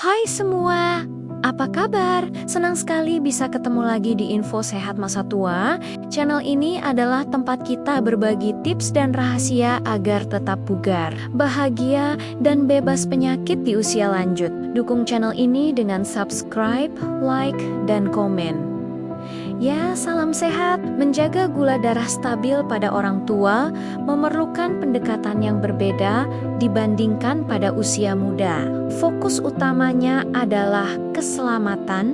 Hai semua, apa kabar? Senang sekali bisa ketemu lagi di Info Sehat Masa Tua. Channel ini adalah tempat kita berbagi tips dan rahasia agar tetap bugar, bahagia, dan bebas penyakit di usia lanjut. Dukung channel ini dengan subscribe, like, dan komen. Ya, salam sehat. Menjaga gula darah stabil pada orang tua memerlukan pendekatan yang berbeda dibandingkan pada usia muda. Fokus utamanya adalah keselamatan,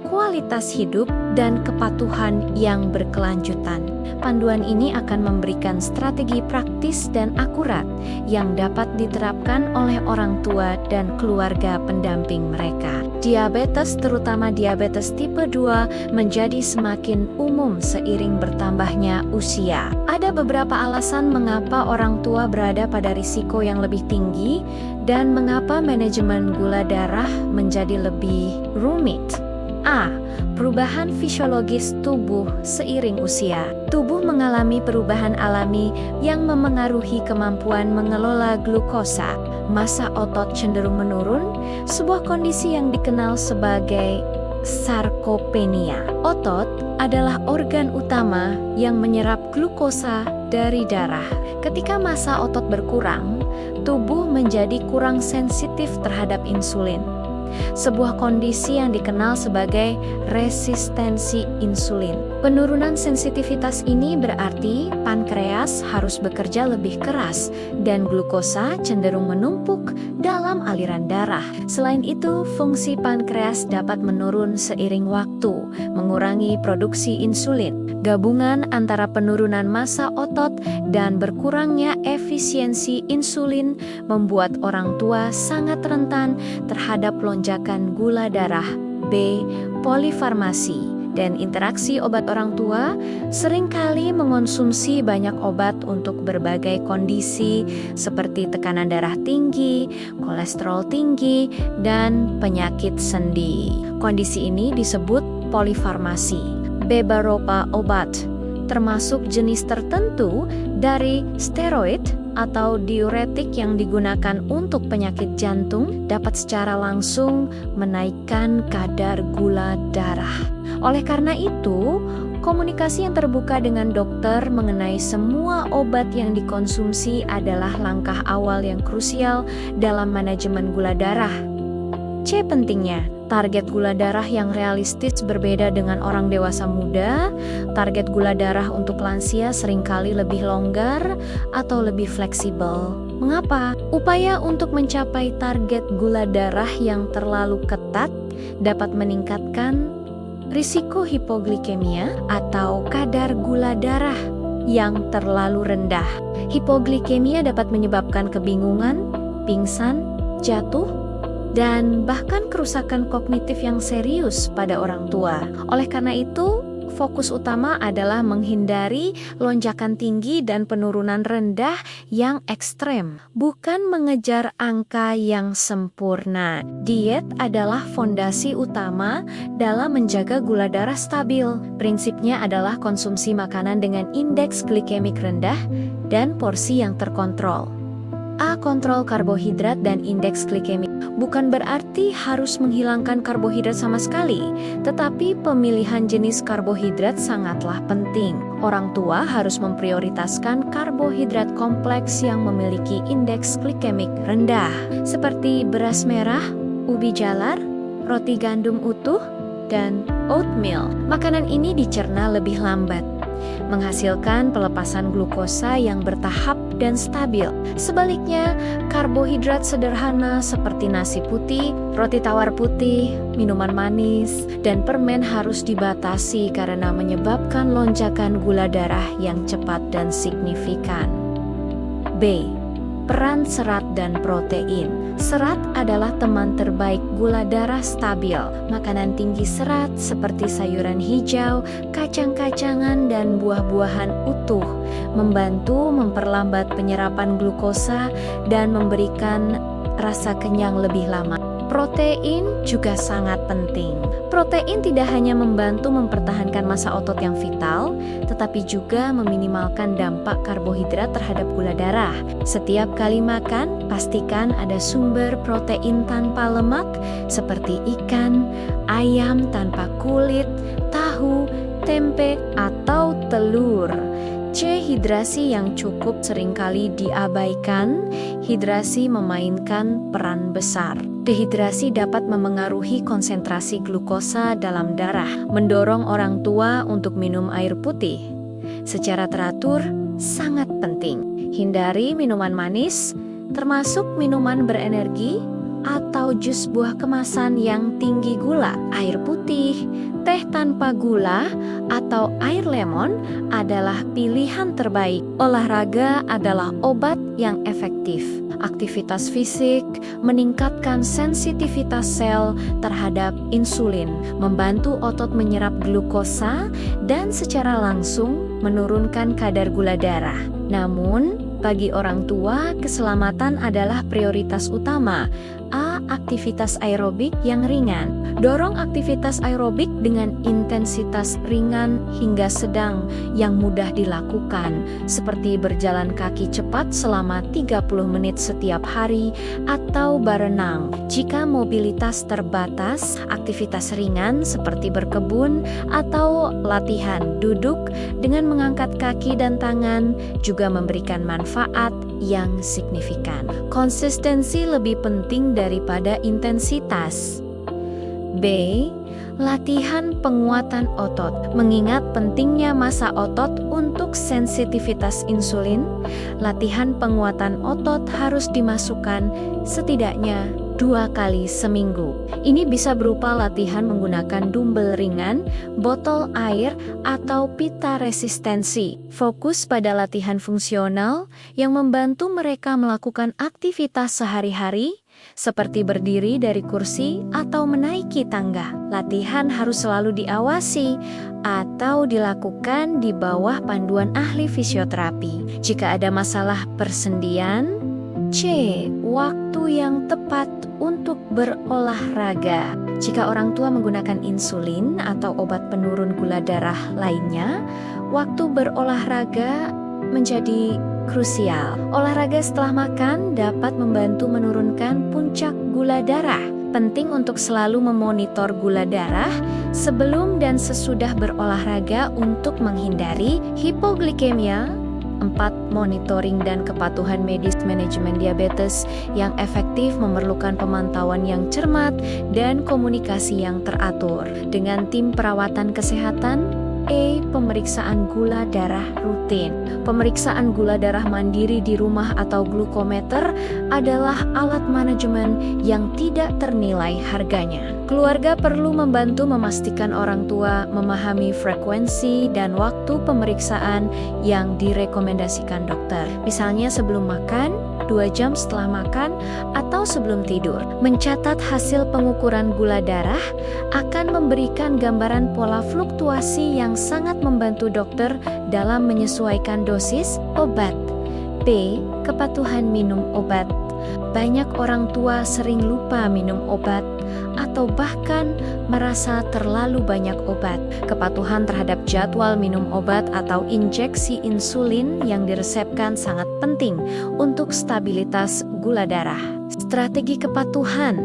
kualitas hidup, dan kepatuhan yang berkelanjutan. Panduan ini akan memberikan strategi praktis dan akurat yang dapat diterapkan oleh orang tua dan keluarga pendamping mereka. Diabetes, terutama diabetes tipe 2, menjadi semakin umum seiring bertambahnya usia. Ada beberapa alasan mengapa orang tua berada pada risiko yang lebih tinggi dan mengapa manajemen gula darah menjadi lebih rumit. A. Perubahan fisiologis tubuh seiring usia. Tubuh mengalami perubahan alami yang memengaruhi kemampuan mengelola glukosa. Massa otot cenderung menurun, sebuah kondisi yang dikenal sebagai sarkopenia. Otot adalah organ utama yang menyerap glukosa dari darah. Ketika massa otot berkurang, tubuh menjadi kurang sensitif terhadap insulin. Sebuah kondisi yang dikenal sebagai resistensi insulin. Penurunan sensitivitas ini berarti pankreas harus bekerja lebih keras dan glukosa cenderung menumpuk dalam aliran darah. Selain itu, fungsi pankreas dapat menurun seiring waktu, mengurangi produksi insulin. Gabungan antara penurunan massa otot dan berkurangnya efisiensi insulin membuat orang tua sangat rentan terhadap lonjakan gula darah. B. Polifarmasi dan interaksi obat. Orang tua seringkali mengonsumsi banyak obat untuk berbagai kondisi seperti tekanan darah tinggi, kolesterol tinggi, dan penyakit sendi. Kondisi ini disebut polifarmasi. Beberapa obat, termasuk jenis tertentu dari steroid atau diuretik yang digunakan untuk penyakit jantung, dapat secara langsung menaikkan kadar gula darah. Oleh karena itu, komunikasi yang terbuka dengan dokter mengenai semua obat yang dikonsumsi adalah langkah awal yang krusial dalam manajemen gula darah. C. Pentingnya, target gula darah yang realistis berbeda dengan orang dewasa muda. Target gula darah untuk lansia seringkali lebih longgar atau lebih fleksibel. Mengapa? Upaya untuk mencapai target gula darah yang terlalu ketat dapat meningkatkan risiko hipoglikemia atau kadar gula darah yang terlalu rendah. Hipoglikemia dapat menyebabkan kebingungan, pingsan, jatuh, dan bahkan kerusakan kognitif yang serius pada orang tua. Oleh karena itu, fokus utama adalah menghindari lonjakan tinggi dan penurunan rendah yang ekstrem, bukan mengejar angka yang sempurna. Diet adalah fondasi utama dalam menjaga gula darah stabil. Prinsipnya adalah konsumsi makanan dengan indeks glikemik rendah dan porsi yang terkontrol. A. Kontrol karbohidrat dan indeks glikemik. Bukan berarti harus menghilangkan karbohidrat sama sekali, tetapi pemilihan jenis karbohidrat sangatlah penting. Orang tua harus memprioritaskan karbohidrat kompleks yang memiliki indeks glikemik rendah, seperti beras merah, ubi jalar, roti gandum utuh, dan oatmeal. Makanan ini dicerna lebih lambat, menghasilkan pelepasan glukosa yang bertahap dan stabil. Sebaliknya, karbohidrat sederhana seperti nasi putih, roti tawar putih, minuman manis, dan permen harus dibatasi karena menyebabkan lonjakan gula darah yang cepat dan signifikan. B. Peran serat dan protein. Serat adalah teman terbaik gula darah stabil. Makanan tinggi serat seperti sayuran hijau, kacang-kacangan, dan buah-buahan utuh membantu memperlambat penyerapan glukosa dan memberikan rasa kenyang lebih lama. Protein juga sangat penting. Protein tidak hanya membantu mempertahankan massa otot yang vital, tetapi juga meminimalkan dampak karbohidrat terhadap gula darah. Setiap kali makan, pastikan ada sumber protein tanpa lemak seperti ikan, ayam tanpa kulit, tahu, tempe, atau telur. C. Hidrasi yang cukup seringkali diabaikan. Hidrasi memainkan peran besar. Dehidrasi dapat memengaruhi konsentrasi glukosa dalam darah, mendorong orang tua untuk minum air putih. Secara teratur, sangat penting. Hindari minuman manis, termasuk minuman berenergi atau jus buah kemasan yang tinggi gula. Air putih, teh tanpa gula, atau air lemon adalah pilihan terbaik. Olahraga adalah obat yang efektif. Aktivitas fisik meningkatkan sensitivitas sel terhadap insulin, membantu otot menyerap glukosa, dan secara langsung menurunkan kadar gula darah. Namun, bagi orang tua, keselamatan adalah prioritas utama. A. Aktivitas aerobik yang ringan. Dorong aktivitas aerobik dengan intensitas ringan hingga sedang yang mudah dilakukan, seperti berjalan kaki cepat selama 30 menit setiap hari atau berenang. Jika mobilitas terbatas, aktivitas ringan seperti berkebun atau latihan duduk dengan mengangkat kaki dan tangan juga memberikan manfaat yang signifikan. Konsistensi lebih penting daripada intensitas. B. Latihan penguatan otot. Mengingat pentingnya massa otot untuk sensitivitas insulin, latihan penguatan otot harus dimasukkan setidaknya 2 kali seminggu. Ini bisa berupa latihan menggunakan dumbbell ringan, botol air, atau pita resistensi. Fokus pada latihan fungsional yang membantu mereka melakukan aktivitas sehari-hari, seperti berdiri dari kursi atau menaiki tangga. Latihan harus selalu diawasi atau dilakukan di bawah panduan ahli fisioterapi. Jika ada masalah persendian, C. Waktu yang tepat untuk berolahraga. Jika orang tua menggunakan insulin atau obat penurun gula darah lainnya, waktu berolahraga menjadi krusial. Olahraga setelah makan dapat membantu menurunkan puncak gula darah. Penting untuk selalu memonitor gula darah sebelum dan sesudah berolahraga untuk menghindari hipoglikemia. 4. Monitoring dan kepatuhan medis. Manajemen diabetes yang efektif memerlukan pemantauan yang cermat dan komunikasi yang teratur dengan tim perawatan kesehatan. E. Pemeriksaan gula darah rutin. Pemeriksaan gula darah mandiri di rumah atau glukometer adalah alat manajemen yang tidak ternilai harganya. Keluarga perlu membantu memastikan orang tua memahami frekuensi dan waktu pemeriksaan yang direkomendasikan dokter. Misalnya sebelum makan, 2 jam setelah makan, atau sebelum tidur. Mencatat hasil pengukuran gula darah akan memberikan gambaran pola fluktuasi yang sangat membantu dokter dalam menyesuaikan dosis obat. B. Kepatuhan minum obat. Banyak orang tua sering lupa minum obat atau bahkan merasa terlalu banyak obat. Kepatuhan terhadap jadwal minum obat atau injeksi insulin yang diresepkan sangat penting untuk stabilitas gula darah. Strategi kepatuhan: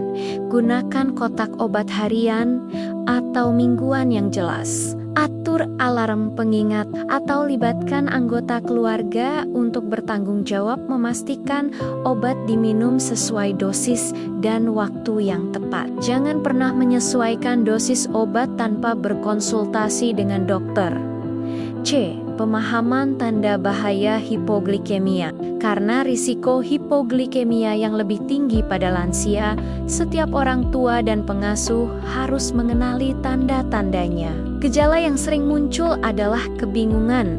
gunakan kotak obat harian atau mingguan yang jelas. Atur alarm pengingat atau libatkan anggota keluarga untuk bertanggung jawab memastikan obat diminum sesuai dosis dan waktu yang tepat. Jangan pernah menyesuaikan dosis obat tanpa berkonsultasi dengan dokter. C. Pemahaman tanda bahaya hipoglikemia. Karena risiko hipoglikemia yang lebih tinggi pada lansia, setiap orang tua dan pengasuh harus mengenali tanda-tandanya. Gejala yang sering muncul adalah kebingungan,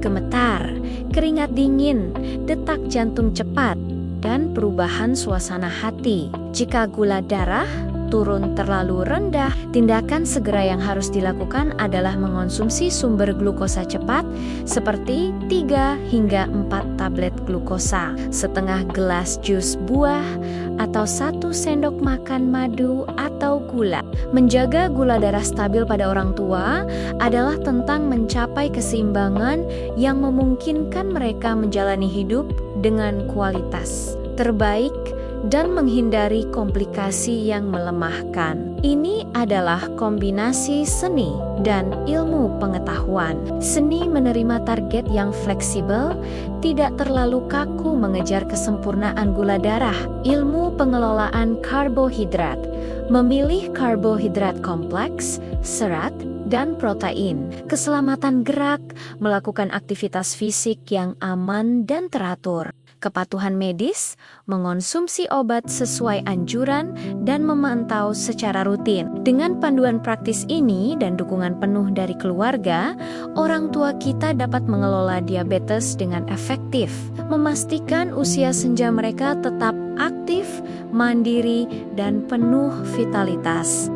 gemetar, keringat dingin, detak jantung cepat, dan perubahan suasana hati. Jika gula darah, turun terlalu rendah, tindakan segera yang harus dilakukan adalah mengonsumsi sumber glukosa cepat seperti 3 hingga 4 tablet glukosa, setengah gelas jus buah, atau 1 sendok makan madu atau gula. Menjaga gula darah stabil pada orang tua adalah tentang mencapai keseimbangan yang memungkinkan mereka menjalani hidup dengan kualitas terbaik dan menghindari komplikasi yang melemahkan. Ini adalah kombinasi seni dan ilmu pengetahuan. Seni menerima target yang fleksibel, tidak terlalu kaku mengejar kesempurnaan gula darah. Ilmu pengelolaan karbohidrat, memilih karbohidrat kompleks, serat, dan protein. Keselamatan gerak, melakukan aktivitas fisik yang aman dan teratur. Kepatuhan medis, mengonsumsi obat sesuai anjuran, dan memantau secara rutin. Dengan panduan praktis ini dan dukungan penuh dari keluarga, orang tua kita dapat mengelola diabetes dengan efektif, memastikan usia senja mereka tetap aktif, mandiri, dan penuh vitalitas.